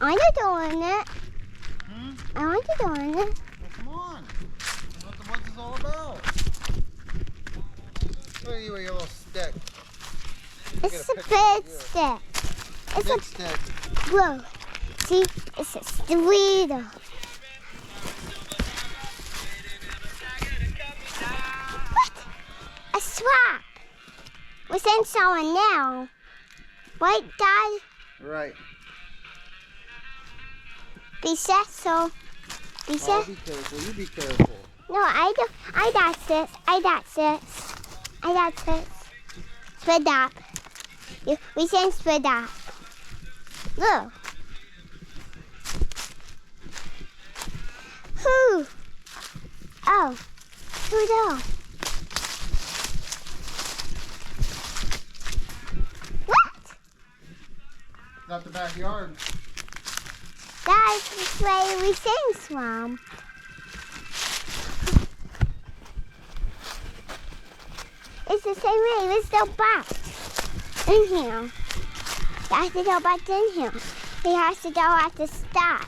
want to go in it. I want to go in it. Well, come on. That's what the woods is all about. Look at you with your little stick. It's a big stick. It's Big a stick. whoa. See, it's a streeter. What? A swap. We're saying someone now. Right, Dad? Right. Be careful. Be Oh, careful. be careful. You be careful. No, I got this. I got this. I got this. Spread up. We can spread up. Look. Who? Oh. Who knows? What? Not the backyard. That's where we sing from. It's the same way. Let's go back in here. We have to go back in here. We have to go at the start.